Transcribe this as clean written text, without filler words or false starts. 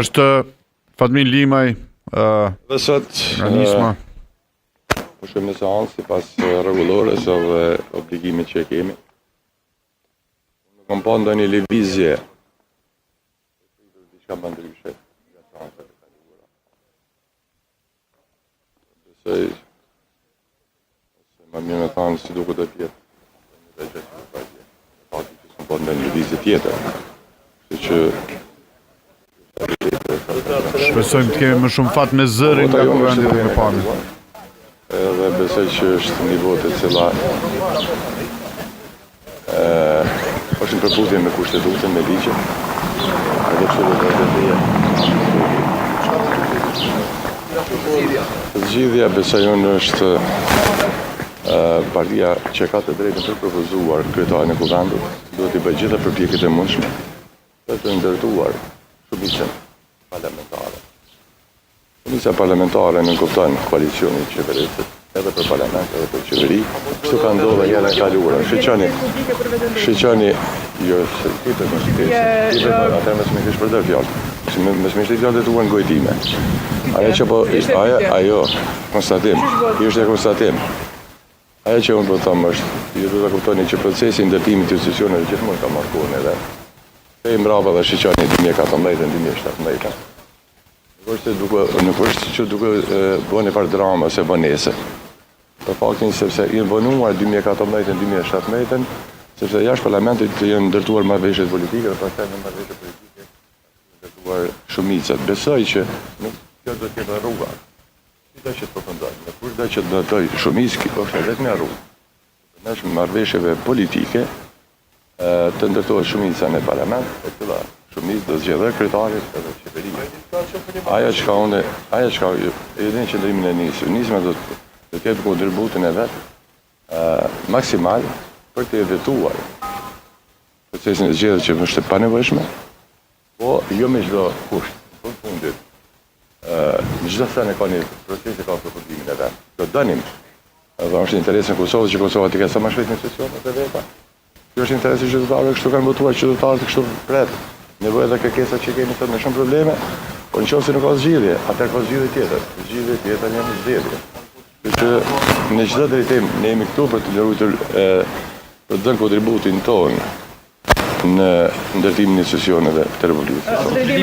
Është Fatmin Limaj, Dhe sot Anisma. po shkojmë në seancë sipas rregullores dhe obligimit që e kemi. Nuk kam pa ndonjë lëvizje diçka më ndryshe nga seancat e kaluara. Besoj më mirë me thanë si duket e tjetë. Fakti që s'kam pa ndonjë lëvizje tjetër. Kështu që Shpresojmë të kemi më shumë fat me zërin nga kuvendi dhe me pamin. Edhe besoj që është një votë e cila është në përputhje me kushtetutën, me ligje. Edhe kështu do të vërtetë. Zgjidhja besoj unë është partia që ka të drejtën për propozuar kryetarin e kuvendit, duhet i bëjë gjitha përpjekjet e mundshme për të ndërtuar shumicën parlamentare. Shumica parlamentare nuk kupton koalicionin qeverisit, edhe për parlament, edhe për qeveri. Kështu ka ndodhur herën e kaluar. Shiqani jo se këtë mos i kesh. Atë më smesh për të fjalë. Më smesh të fjalë tuan gojtime. Ajo që po ajo konstatim, është konstatim. Ajo që unë po them është, ju duhet ta kuptoni që procesi i ndërtimit të institucioneve gjithmonë ka markuar edhe. E mbrapa dhe shiqani 2014-2017. Nuk është që duke bënë e farë drama se bënese. Për faktin sepse jenë bënuar 2014-2017, sepse jashtë parlamentit të jenë ndërtuar marrëveshjet politike dhe pastaj në marrëveshjet politike ndërtuar shumicat. Besoj që nuk kjo do të jetë rruga. Cila që të përfundojnë, në kurdo që të ndërtoj shumicë, është vetëm një rrugë. Në marrëveshjeve politike të ndërtohet shumica në parlament, e cila shumicë do zgjedhë kryetarin edhe qeveria. Ajo çka e din qëndrimin e nisma do të ketë kontributin e vet maksimal për të vetuar procesin e zgjedhjes që është e panevojshme, po jo me çdo kusht. Në fundit çdo sen e ka një proces e ka përfundimin e vet. Do dënim. Edhe është interesi i Kosovës që Kosova të ketë sa më shpejt institucionet e veta. Kjo është interesi i qytetarëve, kështu kanë votuar qytetarët, kështu pret. Nevojë dhe kërkesa që kemi sot me shumë probleme, por nëse nuk ka zgjidhje, atëherë ka zgjidhje tjetër. Zgjidhje tjetër janë zgjedhje. Që në çdo drejtim ne jemi këtu për të luajtur për të dhënë kontributin tonë në ndërtimin e institucioneve të Republikës së Kosovës.